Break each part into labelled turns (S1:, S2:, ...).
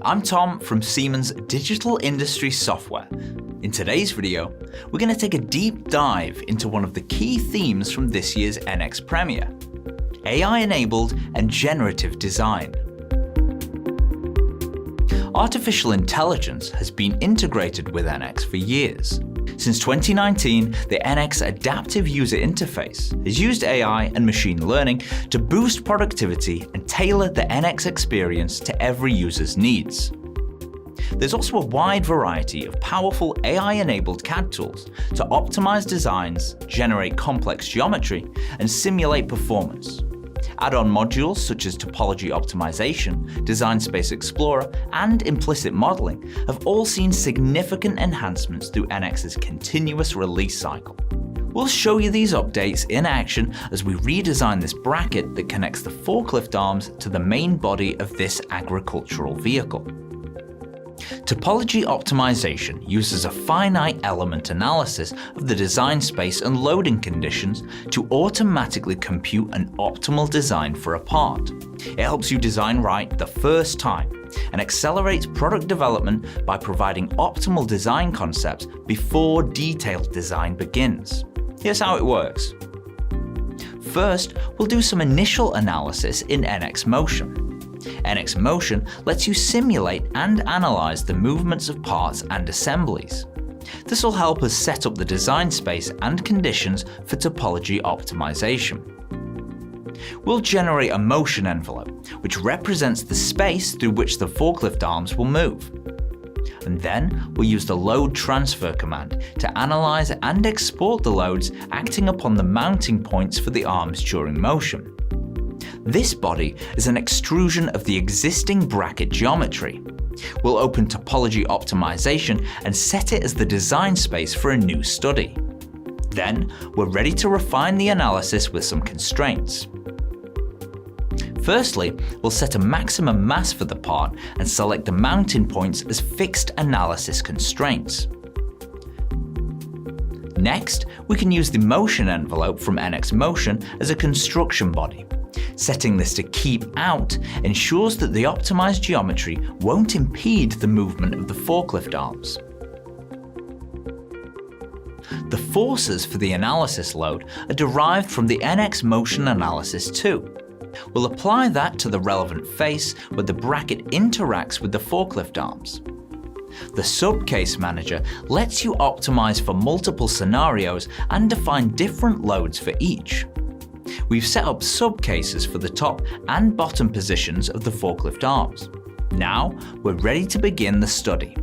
S1: I'm Tom from Siemens Digital Industry Software. In today's video, we're going to take a deep dive into one of the key themes from this year's NX premiere: AI-enabled and generative design. Artificial intelligence has been integrated with NX for years. Since 2019, the NX Adaptive User Interface has used AI and machine learning to boost productivity and tailor the NX experience to every user's needs. There's also a wide variety of powerful AI-enabled CAD tools to optimize designs, generate complex geometry, and simulate performance. Add-on modules such as Topology Optimization, Design Space Explorer, and Implicit modeling have all seen significant enhancements through NX's continuous release cycle. We'll show you these updates in action as we redesign this bracket that connects the forklift arms to the main body of this agricultural vehicle. Topology optimization uses a finite element analysis of the design space and loading conditions to automatically compute an optimal design for a part. It helps you design right the first time and accelerates product development by providing optimal design concepts before detailed design begins. Here's how it works. First, we'll do some initial analysis in NX Motion. NX Motion lets you simulate and analyze the movements of parts and assemblies. This will help us set up the design space and conditions for topology optimization. We'll generate a motion envelope, which represents the space through which the forklift arms will move. And then we'll use the load transfer command to analyze and export the loads acting upon the mounting points for the arms during motion. This body is an extrusion of the existing bracket geometry. We'll open Topology Optimization and set it as the design space for a new study. Then, we're ready to refine the analysis with some constraints. Firstly, we'll set a maximum mass for the part and select the mounting points as fixed analysis constraints. Next, we can use the motion envelope from NX Motion as a construction body. Setting this to keep out ensures that the optimized geometry won't impede the movement of the forklift arms. The forces for the analysis load are derived from the NX Motion analysis too. We'll apply that to the relevant face where the bracket interacts with the forklift arms. The Subcase Manager lets you optimize for multiple scenarios and define different loads for each. We've set up subcases for the top and bottom positions of the forklift arms. Now, we're ready to begin the study.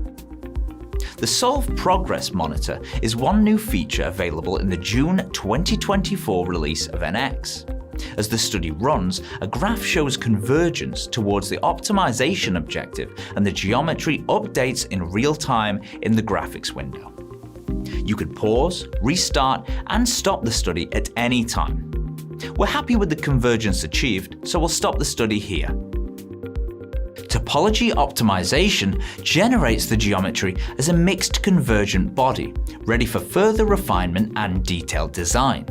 S1: The Solve Progress Monitor is one new feature available in the June 2024 release of NX. As the study runs, a graph shows convergence towards the optimization objective, and the geometry updates in real time in the graphics window. You can pause, restart, and stop the study at any time. We're happy with the convergence achieved, so we'll stop the study here. Topology Optimization generates the geometry as a mixed convergent body, ready for further refinement and detailed design.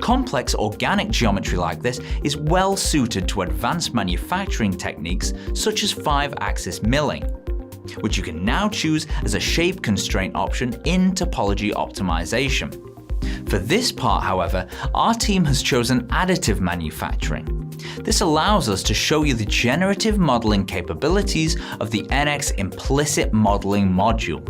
S1: Complex organic geometry like this is well suited to advanced manufacturing techniques such as 5-axis milling, which you can now choose as a shape constraint option in Topology Optimization. For this part, however, our team has chosen additive manufacturing. This allows us to show you the generative modeling capabilities of the NX Implicit modeling module.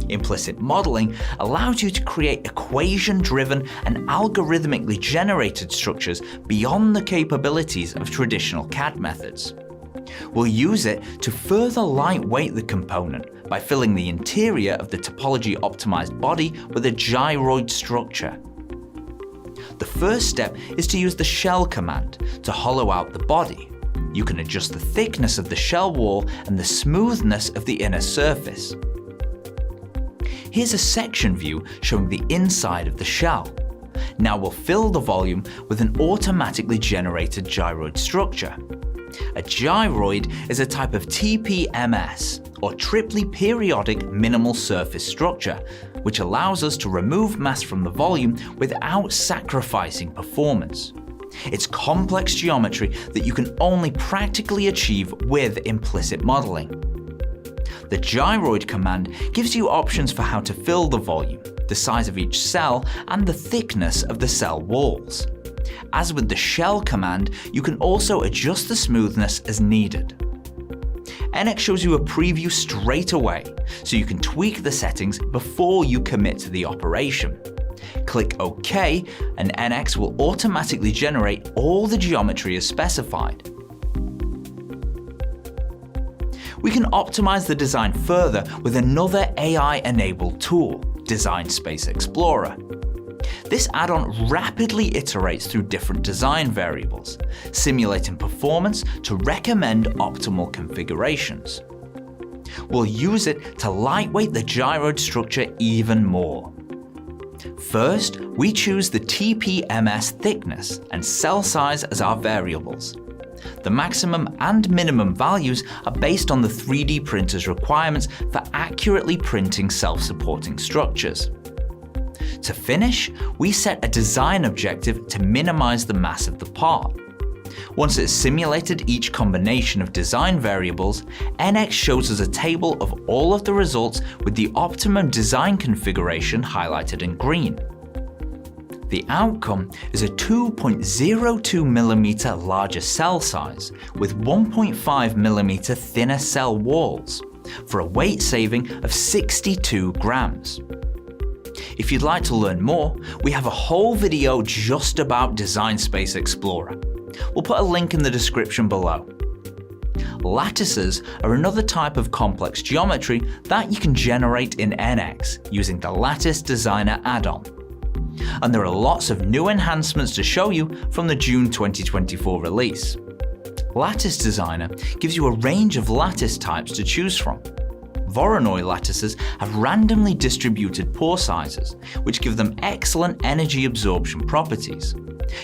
S1: Implicit modeling allows you to create equation-driven and algorithmically generated structures beyond the capabilities of traditional CAD methods. We'll use it to further lightweight the component by filling the interior of the topology optimized body with a gyroid structure. The first step is to use the shell command to hollow out the body. You can adjust the thickness of the shell wall and the smoothness of the inner surface. Here's a section view showing the inside of the shell. Now we'll fill the volume with an automatically generated gyroid structure. A gyroid is a type of TPMS, or triply periodic minimal surface structure, which allows us to remove mass from the volume without sacrificing performance. It's complex geometry that you can only practically achieve with implicit modeling. The gyroid command gives you options for how to fill the volume, the size of each cell, and the thickness of the cell walls. As with the shell command, you can also adjust the smoothness as needed. NX shows you a preview straight away, so you can tweak the settings before you commit to the operation. Click OK, and NX will automatically generate all the geometry as specified. We can optimize the design further with another AI-enabled tool, Design Space Explorer. This add-on rapidly iterates through different design variables, simulating performance to recommend optimal configurations. We'll use it to lightweight the gyroid structure even more. First, we choose the TPMS thickness and cell size as our variables. The maximum and minimum values are based on the 3D printer's requirements for accurately printing self-supporting structures. To finish, we set a design objective to minimize the mass of the part. Once it's simulated each combination of design variables, NX shows us a table of all of the results with the optimum design configuration highlighted in green. The outcome is a 2.02mm larger cell size with 1.5mm thinner cell walls for a weight saving of 62 grams. If you'd like to learn more, we have a whole video just about Design Space Explorer. We'll put a link in the description below. Lattices are another type of complex geometry that you can generate in NX using the Lattice Designer add-on. And there are lots of new enhancements to show you from the June 2024 release. Lattice Designer gives you a range of lattice types to choose from. Voronoi lattices have randomly distributed pore sizes, which give them excellent energy absorption properties.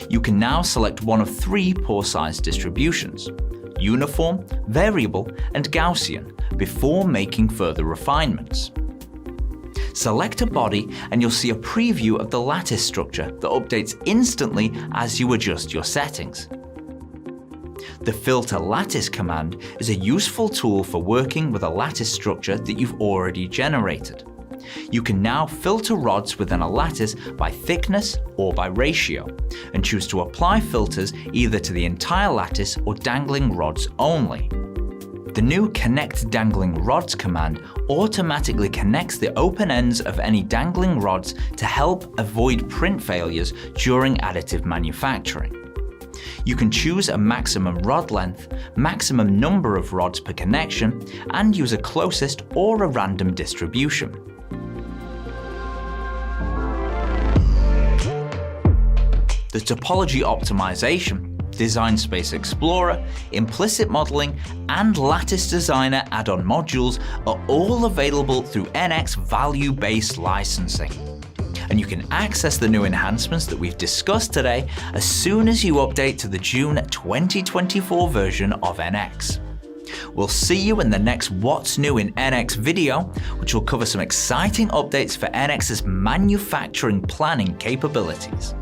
S1: You can now select one of 3 pore size distributions: uniform, variable, and Gaussian, before making further refinements. Select a body and you'll see a preview of the lattice structure that updates instantly as you adjust your settings. The filter lattice command is a useful tool for working with a lattice structure that you've already generated. You can now filter rods within a lattice by thickness or by ratio, and choose to apply filters either to the entire lattice or dangling rods only. The new Connect Dangling Rods command automatically connects the open ends of any dangling rods to help avoid print failures during additive manufacturing. You can choose a maximum rod length, maximum number of rods per connection, and use a closest or a random distribution. The Topology optimization, Design Space Explorer, Implicit Modeling, and Lattice Designer add-on modules are all available through NX value-based licensing. And you can access the new enhancements that we've discussed today as soon as you update to the June 2024 version of NX. We'll see you in the next What's New in NX video, which will cover some exciting updates for NX's manufacturing planning capabilities.